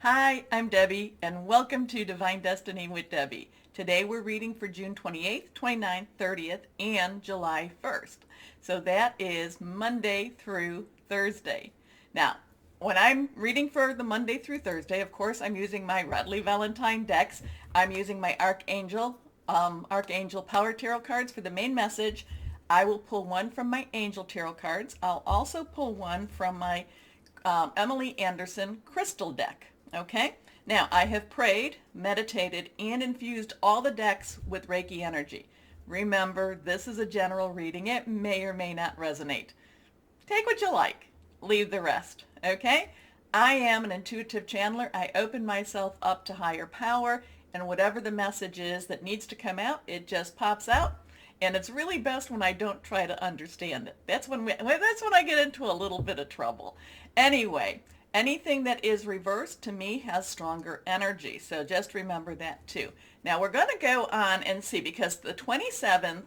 Hi, I'm Debbie, and welcome to Divine Destiny with Debbie. Today we're reading for June 28th, 29th, 30th, and July 1st. So that is Monday through Thursday. Now, when I'm reading for the Monday through Thursday, of course, I'm using my Radley Valentine decks. I'm using my Archangel Power Tarot cards for the main message. I will pull one from my Angel Tarot cards. I'll also pull one from my Emily Anderson Crystal deck. Okay, now I have prayed, meditated, and infused all the decks with Reiki energy. Remember, this is a general reading. It may or may not resonate. Take what you like, leave the rest. Okay, I am an intuitive channeler. I open myself up to higher power, and whatever the message is that needs to come out, it just pops out. And it's really best when I don't try to understand it. That's when I get into a little bit of trouble. Anyway, anything that is reversed to me has stronger energy. So just remember that too. Now we're going to go on and see, because the 27th,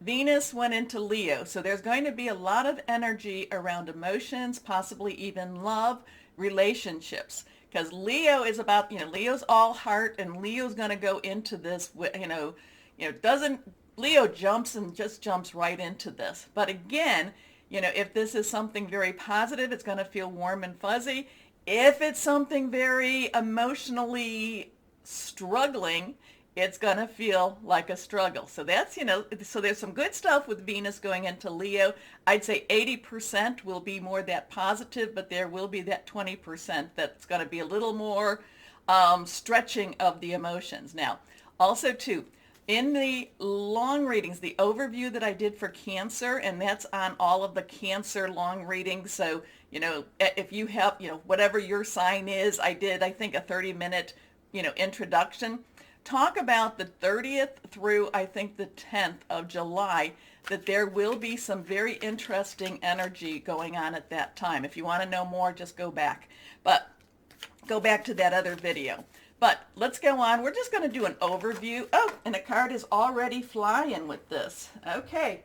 Venus went into Leo. So there's going to be a lot of energy around emotions, possibly even love, relationships. Because Leo is about, Leo's all heart, and Leo's going to go into this, Leo jumps right into this. But again, if this is something very positive, it's going to feel warm and fuzzy. If it's something very emotionally struggling, it's going to feel like a struggle. So that's, so there's some good stuff with Venus going into Leo. I'd say 80% will be more that positive, but there will be that 20% that's going to be a little more stretching of the emotions. Now, also too, in the long readings, the overview that I did for Cancer, and that's on all of the Cancer long readings. So, if you have, whatever your sign is, I think, a 30-minute, introduction. Talk about the 30th through, I think, the 10th of July, that there will be some very interesting energy going on at that time. If you want to know more, just go back. But go back to that other video. But let's go on. We're just going to do an overview. Oh, and a card is already flying with this. Okay.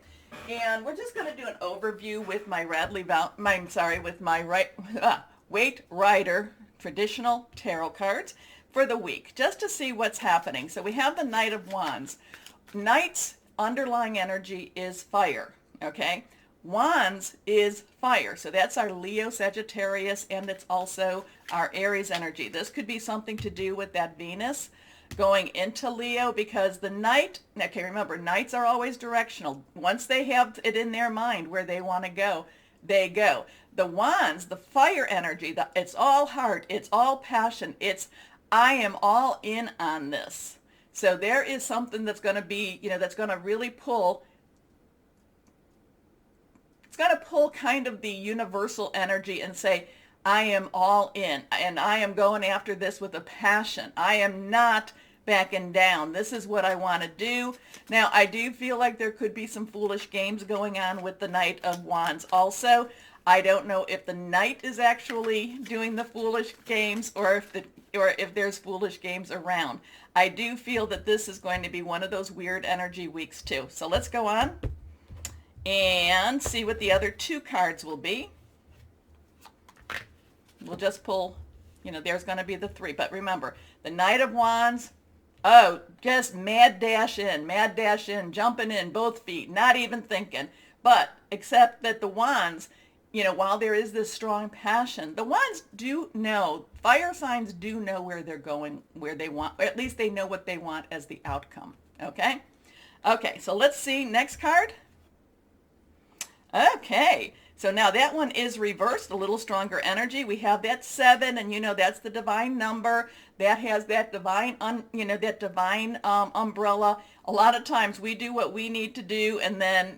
And we're just going to do an overview with my Waite Rider traditional tarot cards for the week, just to see what's happening. So we have the Knight of Wands. Knight's underlying energy is fire. Okay. Wands is fire, so that's our Leo, Sagittarius, and it's also our Aries energy. This could be something to do with that Venus going into Leo, because the Knight, okay, remember, Knights are always directional. Once they have it in their mind where they want to go, they go. The Wands, the fire energy, it's all heart, it's all passion, it's I am all in on this. So there is something that's going to be, that's going to really pull. It's got to pull kind of the universal energy and say, I am all in, and I am going after this with a passion. I am not backing down. This is what I want to do. Now, I do feel like there could be some foolish games going on with the Knight of Wands also. I don't know if the Knight is actually doing the foolish games, or if there's foolish games around. I do feel that this is going to be one of those weird energy weeks too. So let's go on and see what the other two cards will be. We'll just pull, there's going to be the three. But remember, the Knight of Wands, just mad dash in, jumping in both feet, not even thinking. But except that the Wands, while there is this strong passion, the Wands do know, fire signs do know where they're going, where they want, or at least they know what they want as the outcome. Okay? Okay, so let's see. Next card. Okay, so now that one is reversed, a little stronger energy. We have that 7, and that's the divine number. That has that divine, umbrella. A lot of times we do what we need to do, and then,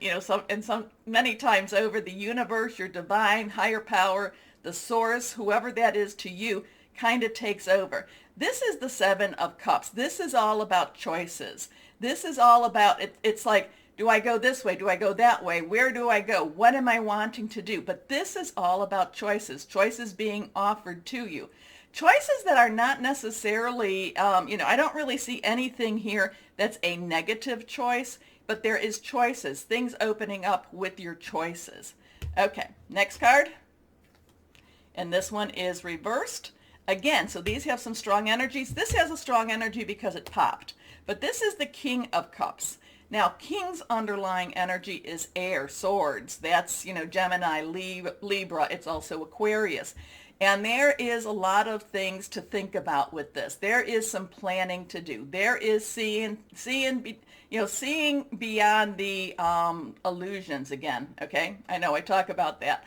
many times over, the universe, your divine, higher power, the source, whoever that is to you, kind of takes over. This is the 7 of Cups. This is all about choices. This is all about, it's like, do I go this way? Do I go that way? Where do I go? What am I wanting to do? But this is all about choices, choices being offered to you. Choices that are not necessarily, I don't really see anything here that's a negative choice, but there is choices, things opening up with your choices. Okay, next card. And this one is reversed. Again, so these have some strong energies. This has a strong energy because it popped. But this is the King of Cups. Now, King's underlying energy is air, swords. That's, Gemini, Libra. It's also Aquarius. And there is a lot of things to think about with this. There is some planning to do. There is seeing beyond the illusions again. Okay, I know I talk about that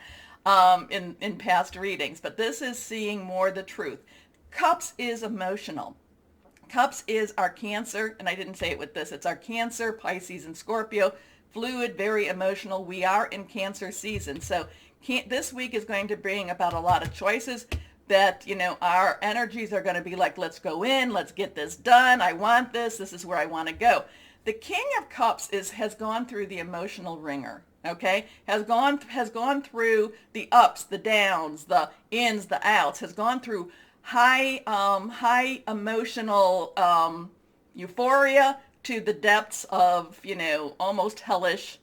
in past readings, but this is seeing more the truth. Cups is emotional. Cups is our Cancer, and I didn't say it with this. It's our Cancer, Pisces, and Scorpio. Fluid, very emotional. We are in Cancer season, so this week is going to bring about a lot of choices that, our energies are going to be like, let's go in, let's get this done. I want this. This is where I want to go. The King of Cups has gone through the emotional ringer. Okay, has gone through the ups, the downs, the ins, the outs. Has gone through high emotional euphoria to the depths of almost hellish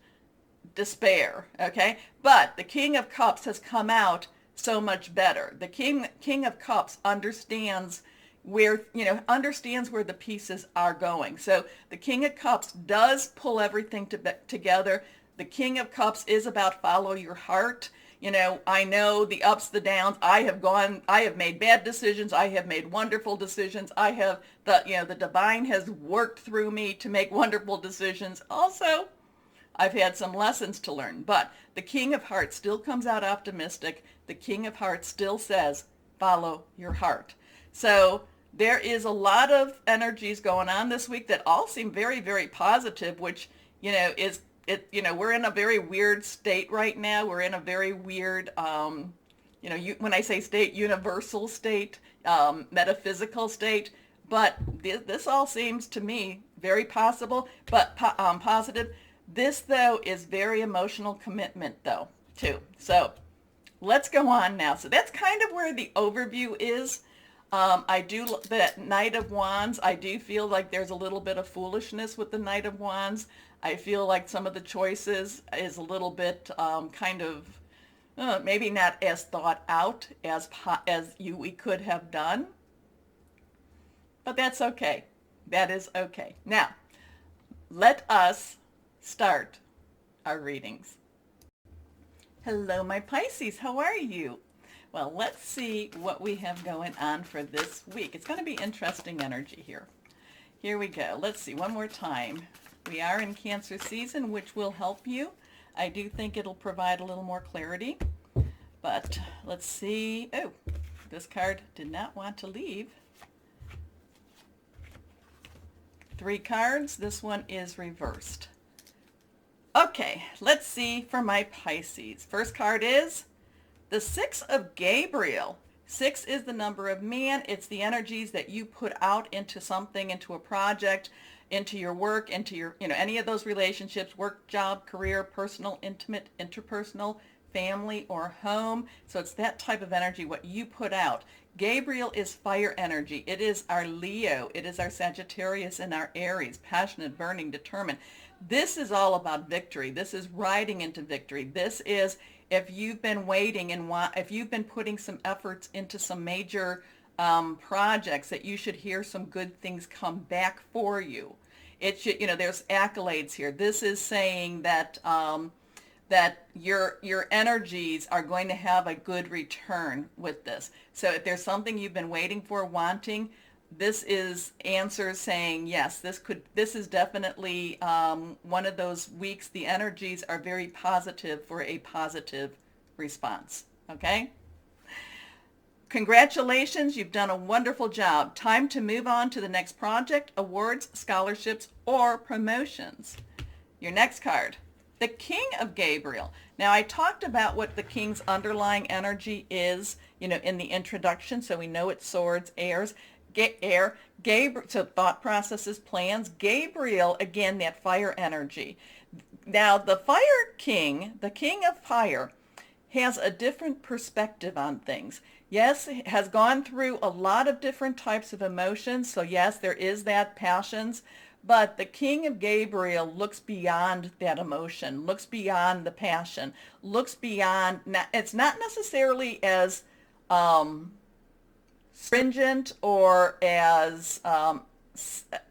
despair. Okay, but the King of Cups has come out so much better. The King of Cups understands where the pieces are going. So the King of Cups does pull everything together. The King of Cups is about follow your heart. I know the ups, the downs. I have made bad decisions. I have made wonderful decisions. The divine has worked through me to make wonderful decisions. Also, I've had some lessons to learn, but the King of Hearts still comes out optimistic. The King of Hearts still says, follow your heart. So there is a lot of energies going on this week that all seem very, very positive, which, we're in a very weird state right now. We're in a very weird, when I say state, universal state, metaphysical state. But this all seems to me very possible, but positive. This, though, is very emotional commitment, though, too. So let's go on now. So that's kind of where the overview is. That Knight of Wands, I do feel like there's a little bit of foolishness with the Knight of Wands. I feel like some of the choices is a little bit maybe not as thought out as we could have done. But that's okay. That is okay. Now, let us start our readings. Hello, my Pisces. How are you? Well, let's see what we have going on for this week. It's going to be interesting energy here. Here we go. Let's see one more time. We are in Cancer season, which will help you. I do think it'll provide a little more clarity. But let's see. Oh, this card did not want to leave. 3 cards. This one is reversed. Okay, let's see for my Pisces. First card is the 6 of Gabriel. 6 is the number of man. It's the energies that you put out into something, into a project, into your work, into your, any of those relationships, work, job, career, personal, intimate, interpersonal, family, or home. So it's that type of energy, what you put out. Gabriel is fire energy. It is our Leo. It is our Sagittarius and our Aries, passionate, burning, determined. This is all about victory. This is riding into victory. This is if you've been waiting and if you've been putting some efforts into some major projects, that you should hear some good things come back for you. It should, there's accolades here. This is saying that that your energies are going to have a good return with this. So if there's something you've been waiting for, wanting, this is answers saying yes. This is definitely one of those weeks. The energies are very positive for a positive response. Okay. Congratulations, you've done a wonderful job. Time to move on to the next project, awards, scholarships, or promotions. Your next card, the King of Gabriel. Now, I talked about what the King's underlying energy is, in the introduction, so we know it's swords, air, Gabriel, so thought processes, plans. Gabriel, again, that fire energy. Now, the Fire King, the King of Fire, has a different perspective on things. Yes, has gone through a lot of different types of emotions. So yes, there is that passions, but the King of Gabriel looks beyond that emotion, looks beyond the passion, looks beyond, it's not necessarily as stringent or as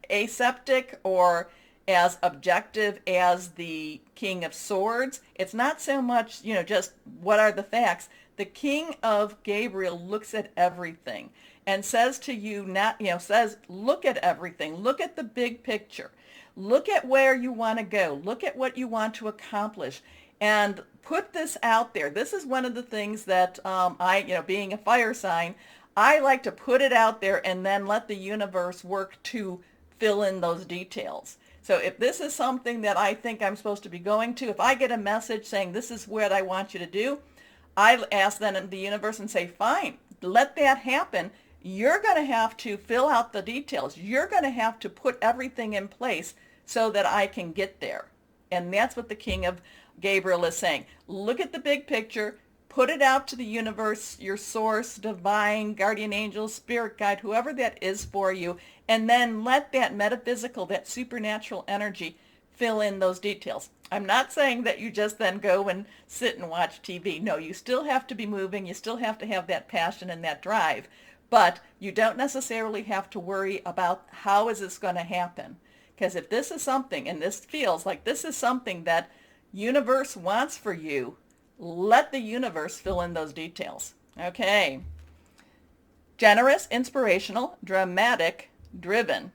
aseptic or as objective as the King of Swords. It's not so much, just what are the facts. The King of Gabriel looks at everything and says to you, not, says, look at everything. Look at the big picture. Look at where you want to go. Look at what you want to accomplish and put this out there. This is one of the things that being a fire sign, I like to put it out there and then let the universe work to fill in those details. So if this is something that I think I'm supposed to be going to, if I get a message saying this is what I want you to do, I ask then the universe and say, fine, let that happen. You're going to have to fill out the details. You're going to have to put everything in place so that I can get there. And that's what the King of Gabriel is saying. Look at the big picture. Put it out to the universe, your source, divine, guardian angel, spirit guide, whoever that is for you, and then let that metaphysical, that supernatural energy fill in those details. I'm not saying that you just then go and sit and watch TV. No, you still have to be moving. You still have to have that passion and that drive. But you don't necessarily have to worry about how is this going to happen. Because if this is something, and this feels like this is something that universe wants for you, let the universe fill in those details. Okay. Generous, inspirational, dramatic, driven.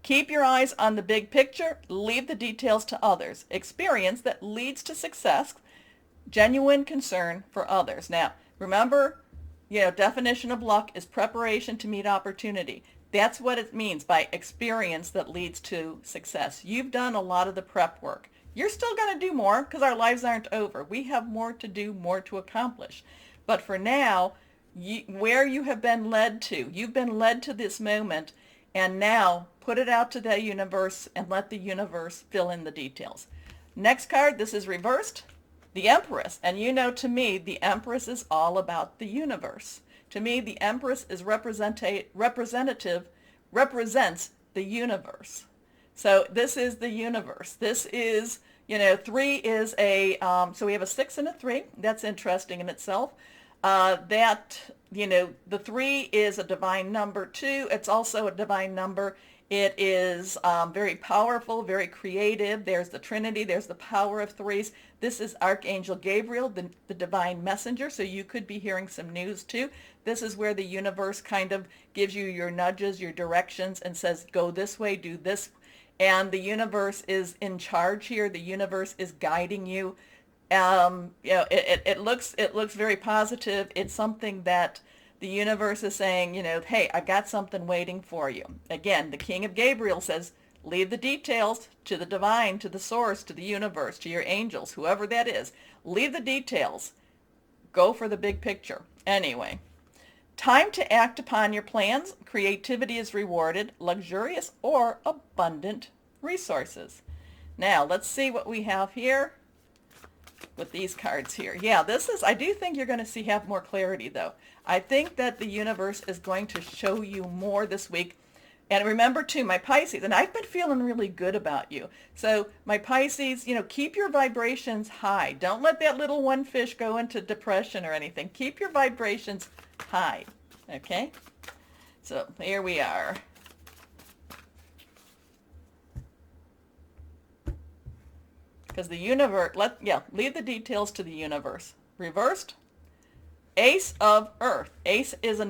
Keep your eyes on the big picture. Leave the details to others. Experience that leads to success. Genuine concern for others. Now, remember, definition of luck is preparation to meet opportunity. That's what it means by experience that leads to success. You've done a lot of the prep work. You're still going to do more because our lives aren't over. We have more to do, more to accomplish. But for now, where you have been led to, you've been led to this moment, and now put it out to the universe and let the universe fill in the details. Next card, this is reversed, the Empress. And to me, the Empress is all about the universe. To me, the Empress is represents the universe. So this is the universe. This is, 3 is a, so we have a 6 and a 3. That's interesting in itself. The 3 is a divine number. 2, it's also a divine number. It is very powerful, very creative. There's the Trinity. There's the power of threes. This is Archangel Gabriel, the divine messenger. So you could be hearing some news too. This is where the universe kind of gives you your nudges, your directions, and says, go this way, do this. And the universe is in charge here. The universe is guiding you. It looks very positive. It's something that the universe is saying, hey, I've got something waiting for you. Again, the King of Gabriel says, leave the details to the divine, to the source, to the universe, to your angels, whoever that is. Leave the details. Go for the big picture. Anyway, time to act upon your plans. Creativity is rewarded. Luxurious or abundant resources. Now, let's see what we have here with these cards here. Yeah, I do think you're going to have more clarity though. I think that the universe is going to show you more this week. And remember too, my Pisces, and I've been feeling really good about you. So my Pisces, keep your vibrations high. Don't let that little one fish go into depression or anything. Keep your vibrations high. Okay? So here we are. Because the universe, leave the details to the universe. Reversed, Ace of Earth. Ace is a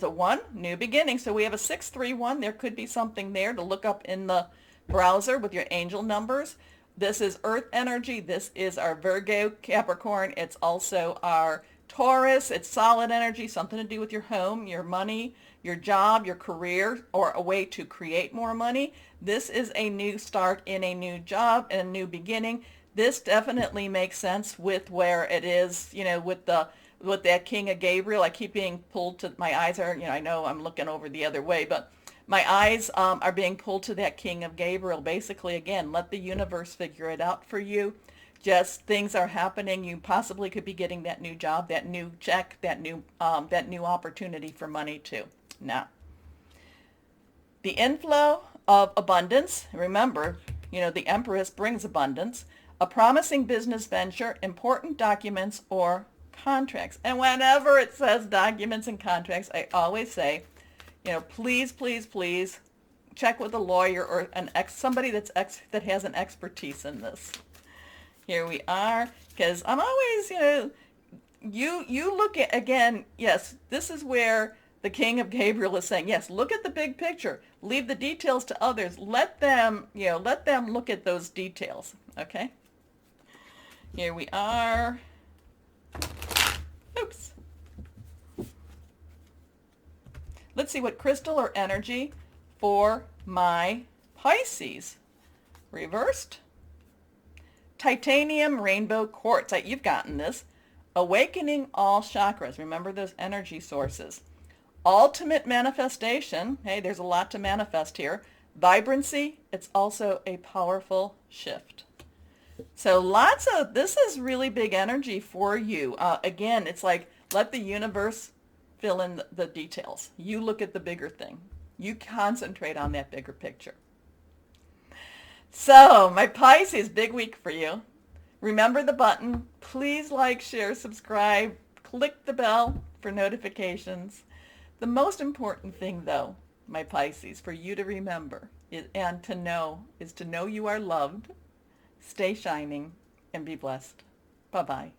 1, new beginning. So we have a 631. There could be something there to look up in the browser with your angel numbers. This is Earth energy. This is our Virgo, Capricorn. It's also our Taurus. It's solid energy, something to do with your home, your money, your job, your career, or a way to create more money. This is a new start in a new job and a new beginning. This definitely makes sense with where it is, with that King of Gabriel. I keep being pulled to, my eyes are, I know I'm looking over the other way, but my eyes are being pulled to that King of Gabriel. Basically, again, let the universe figure it out for you. Just things are happening. You possibly could be getting that new job, that new check, that new opportunity for money too. Now, the inflow of abundance. Remember, the Empress brings abundance. A promising business venture, important documents or contracts. And whenever it says documents and contracts, I always say, please, please, please check with a lawyer or somebody that has an expertise in this. Here we are, because I'm always, you look at, again, yes, this is where the King of Gabriel is saying, yes, look at the big picture. Leave the details to others. Let them look at those details, okay? Here we are. Oops. Let's see what crystal or energy for my Pisces. Reversed. Titanium rainbow quartz. You've gotten this. Awakening all chakras. Remember those energy sources. Ultimate manifestation. Hey, there's a lot to manifest here. Vibrancy. It's also a powerful shift. So this is really big energy for you. Again, it's like, let the universe fill in the details. You look at the bigger thing. You concentrate on that bigger picture. So, my Pisces, big week for you. Remember the button. Please like, share, subscribe. Click the bell for notifications. The most important thing, though, my Pisces, for you to remember is to know you are loved, stay shining, and be blessed. Bye-bye.